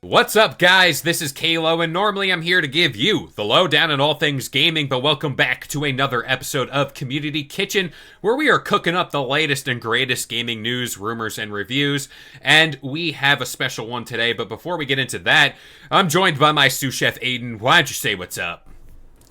What's up, guys? This is Kalo, and normally I'm here to give you the lowdown on all things gaming, but welcome back to another episode of Community Kitchen, where we are cooking up the latest and greatest gaming news, rumors, and reviews. And we have a special one today, but before we get into that, I'm joined by my sous chef, Aden. Why don't you say what's up?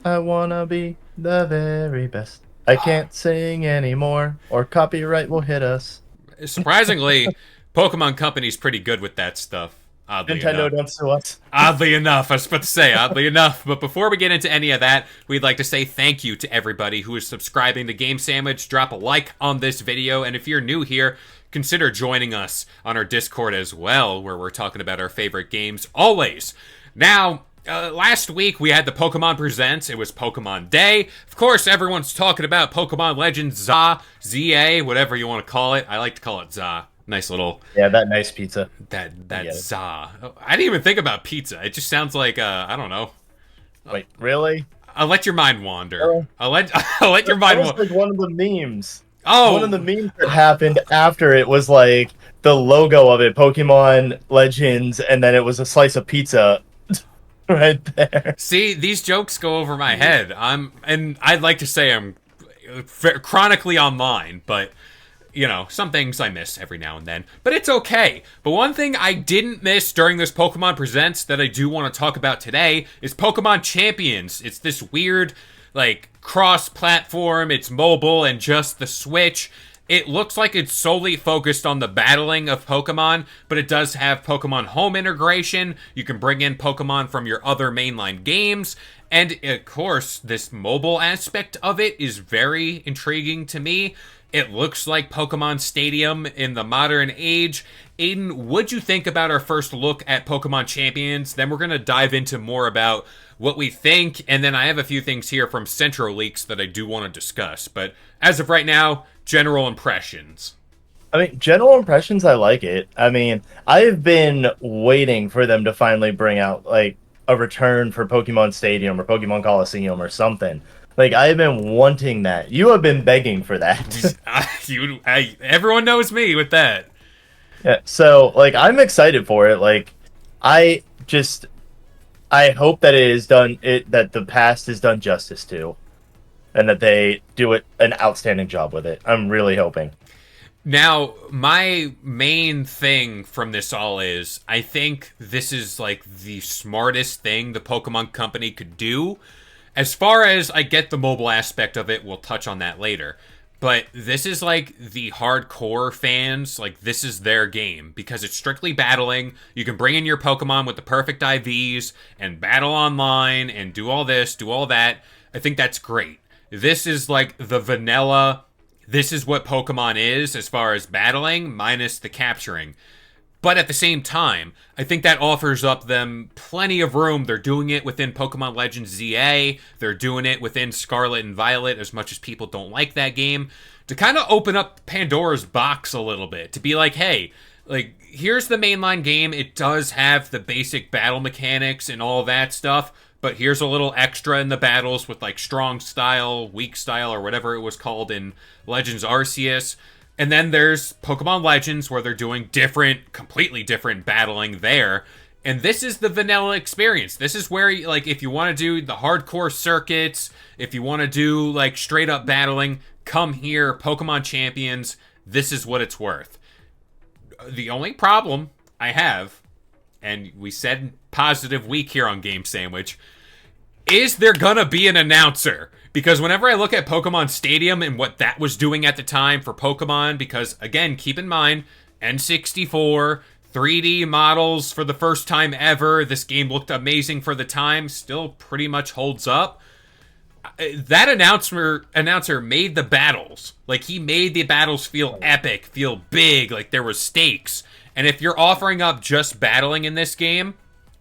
I wanna be the very best. I can't sing anymore, or copyright will hit us. Surprisingly, Pokemon Company's pretty good with that stuff, oddly Nintendo, enough. don't sue us. Oddly enough, I was about to say, oddly enough. But before we get into any of that, we'd like to say thank you to everybody who is subscribing to Game Sandwich. Drop a like on this video, and if you're new here, consider joining us on our Discord as well, where we're talking about our favorite games always. Now, last week we had the Pokemon Presents. It was Pokemon Day. Of course, everyone's talking about Pokemon Legends ZA, ZA, whatever you want to call it. I like to call it ZA. Nice little Yeah, that nice pizza. that Yeah. za. I didn't even think about pizza. It just sounds like I don't know. Wait, really? I'll let your mind wander. Oh. I'll let your That mind was wander. like one of the memes. Oh, One of the memes that happened after it was like the logo of it, Pokemon Legends, and then it was a slice of pizza right there. see, these jokes go over my head. And I'd like to say I'm chronically online, but you know, some things I miss every now and then, but it's okay. But one thing I didn't miss during this Pokemon Presents that I do want to talk about today is Pokemon Champions. It's this weird, like, cross-platform, it's mobile and just the Switch. It looks like it's solely focused on the battling of Pokemon, but it does have Pokemon Home integration. You can bring in Pokemon from your other mainline games. And, of course, this mobile aspect of it is very intriguing to me. It looks like Pokemon Stadium in the modern age. Aiden, what'd you think about our first look at Pokemon Champions? Then we're going to dive into more about what we think, and then I have a few things here from Centro Leaks that I do want to discuss. But as of right now, general impressions. I mean, general impressions, I like it. I mean, I've been waiting for them to finally bring out, like, a return for Pokemon Stadium or Pokemon Coliseum or something. Like, I've been wanting that. You have been begging for that. Everyone knows me with that. Yeah, so, like, I'm excited for it. Like, I just, I hope that that the past is done justice to, and that they do an outstanding job with it. I'm really hoping. Now, my main thing from this all is I think this is like the smartest thing the Pokemon Company could do. As far as I get the mobile aspect of it, we'll touch on that later. But this is like the hardcore fans, like this is their game because it's strictly battling. You can bring in your Pokemon with the perfect IVs and battle online and do all this, do all that. I think that's great. This is like the vanilla, this is what Pokemon is as far as battling, minus the capturing. But at the same time, I think that offers up them plenty of room. They're doing it within Pokemon Legends ZA. They're doing it within Scarlet and Violet, as much as people don't like that game, to kind of open up Pandora's box a little bit. To be like, hey, like, here's the mainline game. It does have the basic battle mechanics and all that stuff, but here's a little extra in the battles with, like, strong style, weak style, or whatever it was called in Legends Arceus. And then there's Pokemon Legends where they're doing completely different battling there. And this is the vanilla experience. This is where, like, if you want to do the hardcore circuits, if you want to do, like, straight up battling, come here, Pokemon Champions. This is what it's worth. The only problem I have, and we said positive week here on Game Sandwich, is there gonna be an announcer? Because whenever I look at Pokemon Stadium and what that was doing at the time for Pokemon, because again, keep in mind, N64, 3D models for the first time ever, this game looked amazing for the time, still pretty much holds up. That announcer made the battles. Like, he made the battles feel epic, feel big, like there was stakes. And if you're offering up just battling in this game,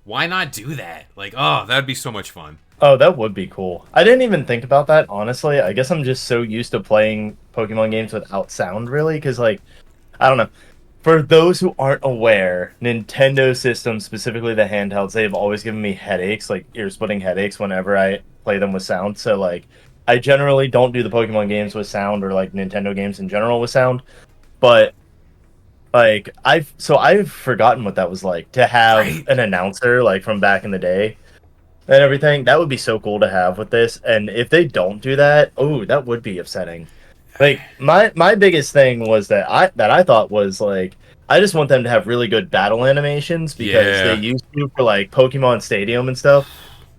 why not do that? Like, oh, that'd be so much fun. Oh, that would be cool. I didn't even think about that, honestly. I guess I'm just so used to playing Pokemon games without sound, really, because, like, I don't know. For those who aren't aware, Nintendo systems, specifically the handhelds, they've always given me headaches, like ear-splitting headaches whenever I play them with sound. So, like, I generally don't do the Pokemon games with sound or, like, Nintendo games in general with sound. But Like I've forgotten what that was like to have Right? an announcer like from back in the day and everything. That would be so cool to have with this. And if they don't do that, oh, that would be upsetting. Like my biggest thing was that I thought was like I just want them to have really good battle animations because they Yeah. used to for like Pokemon Stadium and stuff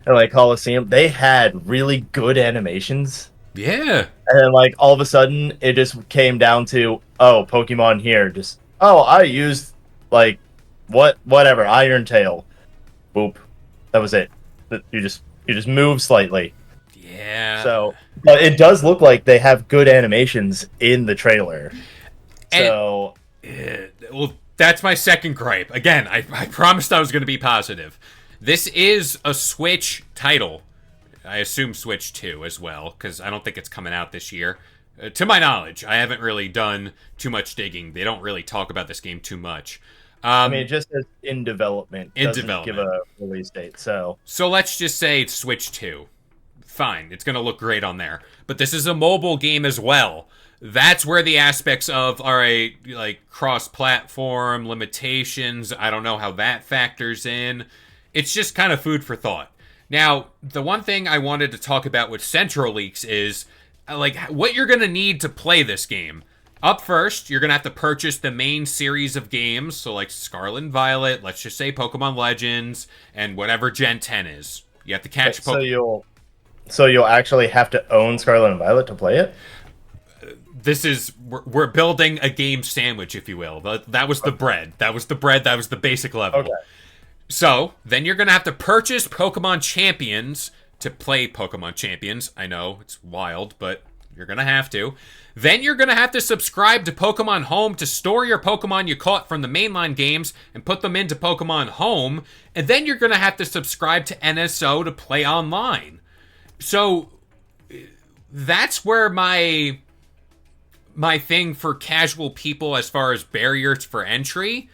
and like Coliseum. They had really good animations. Yeah. And then like all of a sudden it just came down to oh Pokemon here just oh I used like whatever Iron Tail boop that was it you just move slightly Yeah. so but it does look like they have good animations in the trailer And so well, that's my second gripe. Again, I promised I was going to be positive. This is a Switch title. I assume Switch 2 as well, because I don't think it's coming out this year. To my knowledge, I haven't really done too much digging. They don't really talk about this game too much. I mean it just says in development In doesn't give development. a release date so So let's just say it's Switch 2. Fine, it's going to look great on there. But this is a mobile game as well. That's where the aspects of, all right, like cross platform limitations, I don't know how that factors in. It's just kind of food for thought. Now, the one thing I wanted to talk about with Central Leaks is like what you're going to need to play this game. Up first, you're going to have to purchase the main series of games, so like Scarlet and Violet, let's just say Pokemon Legends, and whatever Gen 10 is. You have to wait, catch Pokemon. so you'll actually have to own Scarlet and Violet to play it This is we're building a game sandwich, if you will. That was the bread. That was the bread. That was the basic level. okay So then you're gonna have to purchase Pokemon Champions to play Pokemon Champions. I know it's wild, but you're gonna have to. Then you're gonna have to subscribe to Pokemon Home to store your Pokemon you caught from the mainline games and put them into Pokemon Home. And then you're gonna have to subscribe to NSO to play online. So that's where my thing for casual people as far as barriers for entry.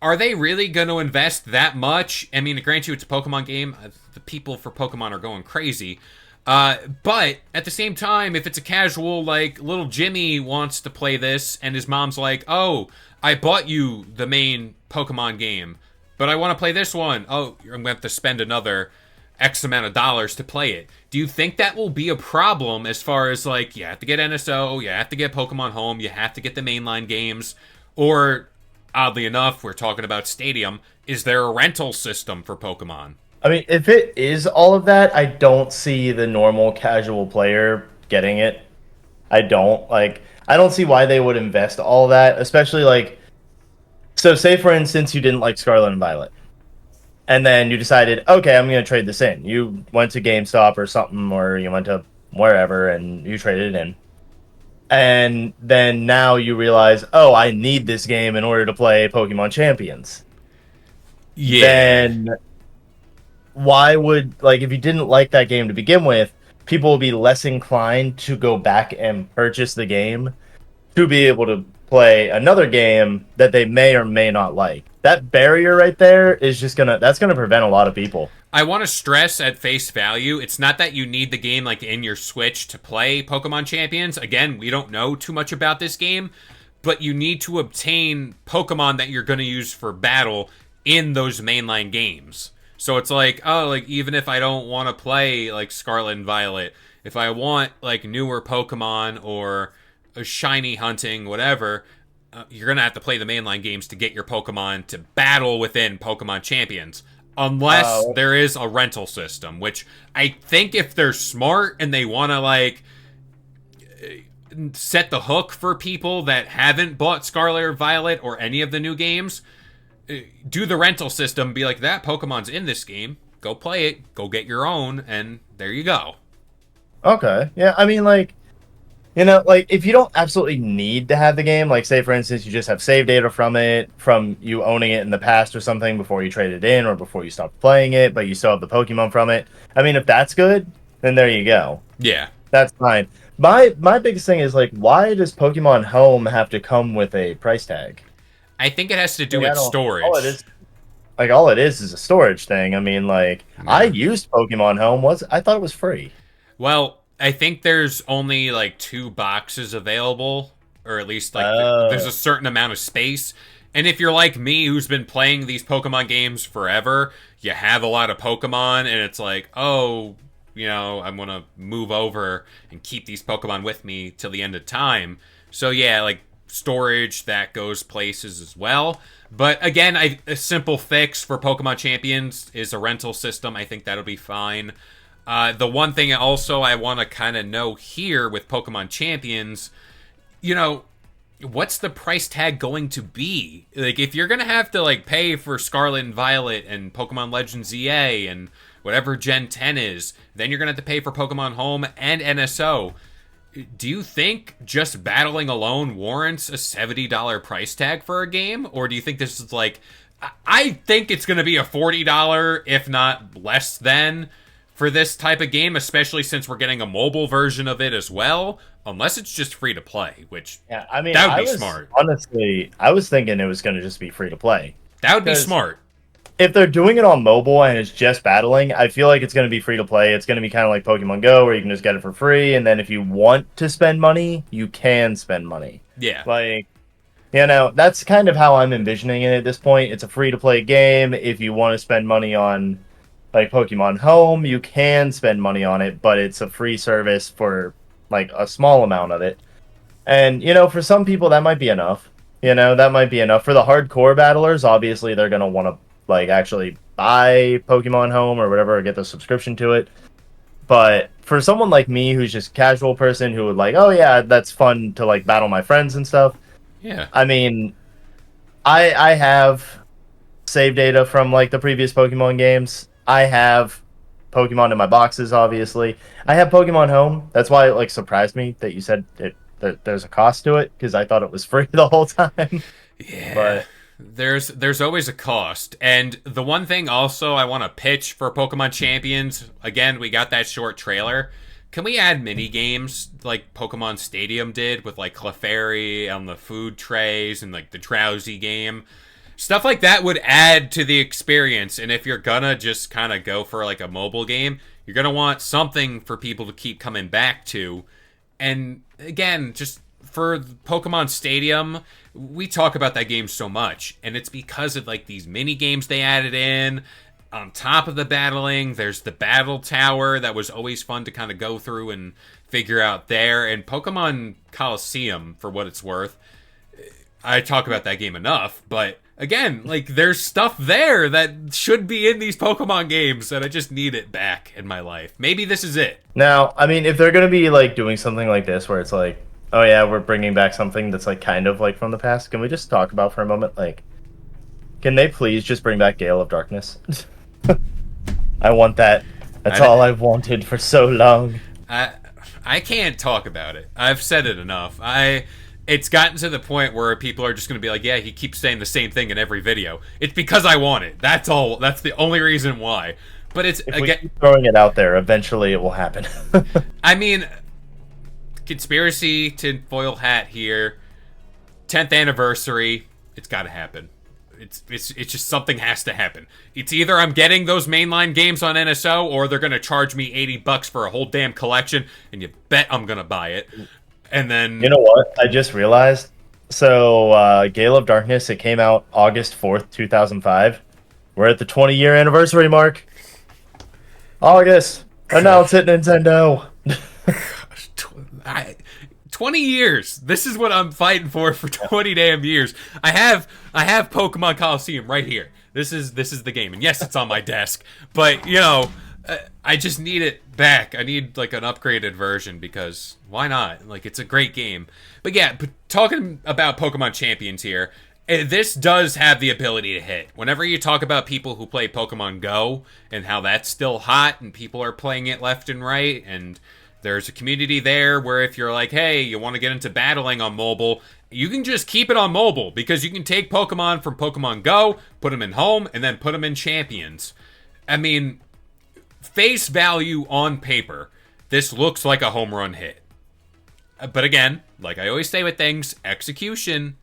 Are they really going to invest that much? I mean, to grant you it's a Pokemon game. The people for Pokemon are going crazy. But at the same time, if it's a casual, like, little Jimmy wants to play this and his mom's like, oh, I bought you the main Pokemon game, but I want to play this one. Oh, I'm going to have to spend another X amount of dollars to play it. Do you think that will be a problem as far as, like, you have to get NSO, you have to get Pokemon Home, you have to get the mainline games, or oddly enough, we're talking about Stadium. Is there a rental system for Pokemon? I mean, if it is all of that, I don't see the normal casual player getting it. I don't like. I don't see why they would invest all that, especially like. So, say for instance, you didn't like Scarlet and Violet, and then you decided, okay, I'm going to trade this in. You went to GameStop or something, or you went to wherever, and you traded it in. And then now you realize, oh, I need this game in order to play Pokemon Champions. Yeah. Then why would like if you didn't like that game to begin with, people will be less inclined to go back and purchase the game to be able to play another game that they may or may not like. That barrier right there is just gonna prevent a lot of people. I want to stress at face value, it's not that you need the game like in your Switch to play Pokemon Champions. Again, we don't know too much about this game, but you need to obtain Pokemon that you're going to use for battle in those mainline games. So it's like, oh, like even if I don't want to play like Scarlet and Violet, if I want like newer Pokemon or a shiny hunting, whatever, you're going to have to play the mainline games to get your Pokemon to battle within Pokemon Champions. Unless Uh, there is a rental system, which I think if they're smart and they want to like set the hook for people that haven't bought Scarlet or Violet or any of the new games, do the rental system, be like, that Pokemon's in this game, go play it, go get your own, and there you go. okay, yeah, I mean like like if you don't absolutely need to have the game, like say for instance you just have save data from it, from you owning it in the past or something before you trade it in or before you stopped playing it, but you still have the Pokemon from it. I mean, if that's good, then there you go. Yeah. That's fine. My biggest thing is like, why does Pokemon Home have to come with a price tag? I think it has to do Like, I with don't. All it storage. is, like, all it is a storage thing. I mean, like, I Yeah. used Pokemon Home. Was I thought it was free. Well, I think there's only like 2 boxes available, or at least like there's a Oh, certain amount of space. And if you're like me, who's been playing these Pokemon games forever, you have a lot of Pokemon, and it's like, oh, I'm gonna move over and keep these Pokemon with me till the end of time. So yeah, like storage that goes places as well. But again, a simple fix for Pokemon Champions is a rental system. I think that'll be fine. The one thing also I want to kind of know here with Pokemon Champions, you know, what's the price tag going to be? Like, if you're gonna have to like pay for Scarlet and Violet and Pokemon Legends EA and whatever Gen 10 is, then you're gonna have to pay for Pokemon Home and NSO. Do you think just battling alone warrants a $70 price tag for a game, or do you think this is like? I think it's gonna be a $40, if not less than, for this type of game, especially since we're getting a mobile version of it as well. Unless it's just free to play, which yeah. I mean, that would be smart. honestly, I was thinking it was going to just be free to play. That would be Because smart. if they're doing it on mobile and it's just battling, I feel like it's going to be free to play. It's going to be kind of like Pokemon Go, where you can just get it for free, and then if you want to spend money, you can spend money. Yeah. Like, that's kind of how I'm envisioning it at this point. It's a free to play game. If you want to spend money on like Pokemon Home, you can spend money on it, but it's a free service for like a small amount of it. And for some people that might be enough. That might be enough for the hardcore battlers. Obviously, they're gonna want to like actually buy Pokemon Home or whatever, or get the subscription to it. But for someone like me, who's just a casual person who would like, oh yeah, that's fun to like battle my friends and stuff. Yeah. I mean, I have save data from like the previous Pokemon games. I have Pokemon in my boxes, obviously. I have Pokemon Home. That's why it like surprised me that you said that there's a cost to it, because I thought it was free the whole time. Yeah. But There's always a cost. And the one thing also I want to pitch for Pokemon Champions, again, we got that short trailer. Can we add mini games like Pokemon Stadium did with like Clefairy on the food trays and like the Drowsy game? Stuff like that would add to the experience. And if you're gonna just kind of go for like a mobile game, you're gonna want something for people to keep coming back to. And again, just for Pokemon Stadium, we talk about that game so much, and it's because of like these mini games they added in. On top of the battling, there's the battle tower that was always fun to kind of go through and figure out there. And Pokemon Coliseum, for what it's worth, I talk about that game enough, but again, like there's stuff there that should be in these Pokemon games, and I just need it back in my life. Maybe this is it. now, I mean, if they're gonna be like doing something like this, where it's like, oh yeah, we're bringing back something that's like kind of like from the past, can we just talk about for a moment, like, can they please just bring back Gale of Darkness? I want that. That's all I've wanted for so long. I can't talk about it. I've said it enough. It's gotten to the point where people are just going to be like, yeah, he keeps saying the same thing in every video. It's because I want it. That's all. That's the only reason why. But it's If we keep throwing it out there, eventually it will happen. I mean, conspiracy tinfoil hat here. 10th anniversary. It's got to happen. It's just something has to happen. It's either I'm getting those mainline games on NSO, or they're gonna charge me $80 for a whole damn collection, and you bet I'm gonna buy it. And then You know what? I just realized. So, Gale of Darkness, it came out August 4th, 2005. We're at the 20-year anniversary mark. August. Announce it, Nintendo. 20 years. This is what I'm fighting for 20 damn years. I have Pokemon Coliseum right here. This is the game, and yes, it's on my desk. But I just need it back. I need like an upgraded version, because why not? Like, it's a great game. But yeah, talking about Pokemon Champions here, this does have the ability to hit. Whenever you talk about people who play Pokemon Go and how that's still hot and people are playing it left and right, and there's a community there where if you're like, hey, you want to get into battling on mobile, you can just keep it on mobile, because you can take Pokemon from Pokemon Go, put them in Home, and then put them in Champions. I mean, face value on paper, this looks like a home run hit. But again, like I always say with things, execution,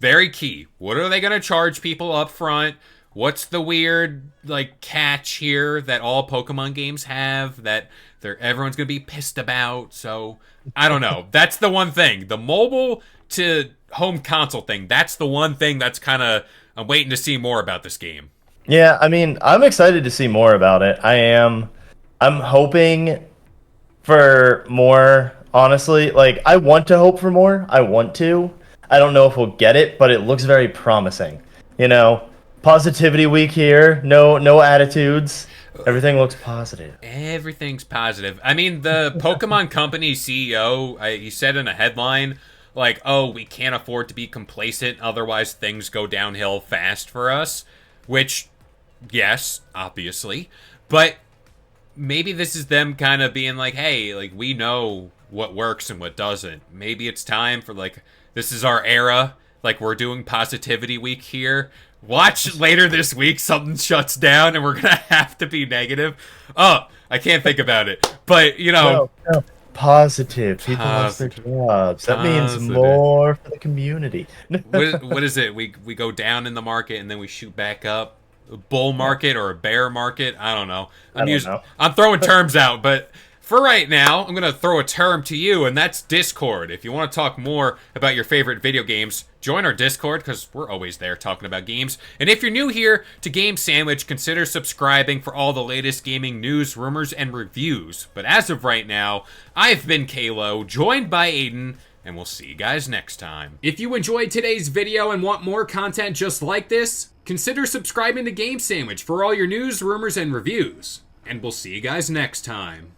very key. What are they going to charge people up front? What's the weird like catch here that all Pokemon games have that everyone's gonna be pissed about? So I don't know. That's the one thing. The mobile to home console thing. That's the one thing that's kind of, I'm waiting to see more about this game. Yeah, I mean, I'm excited to see more about it. I am. I'm hoping for more, honestly. Like, I want to hope for more. I want to. I don't know if we'll get it, but it looks very promising. You know, positivity week here. No attitudes. Everything looks positive. Everything's positive. I mean, the Pokemon Company CEO, he said in a headline, like, oh, we can't afford to be complacent, otherwise things go downhill fast for us. Which, yes, obviously. But maybe this is them kind of being like, hey, like, we know what works and what doesn't. Maybe it's time for, like, this is our era. Like, we're doing Positivity Week here. Watch later this week, something shuts down and we're going to have to be negative. Oh, I can't think about it. But, you know. No. Positive. People lost their jobs. That means more for the community. What is it? We go down in the market and then we shoot back up. A bull market or a bear market? I don't know. I'm throwing terms out, but for right now, I'm going to throw a term to you, and that's Discord. If you want to talk more about your favorite video games, join our Discord, because we're always there talking about games. And if you're new here to Game Sandwich, consider subscribing for all the latest gaming news, rumors, and reviews. But as of right now, I've been Kalo, joined by Aden, and we'll see you guys next time. If you enjoyed today's video and want more content just like this, consider subscribing to Game Sandwich for all your news, rumors, and reviews. And we'll see you guys next time.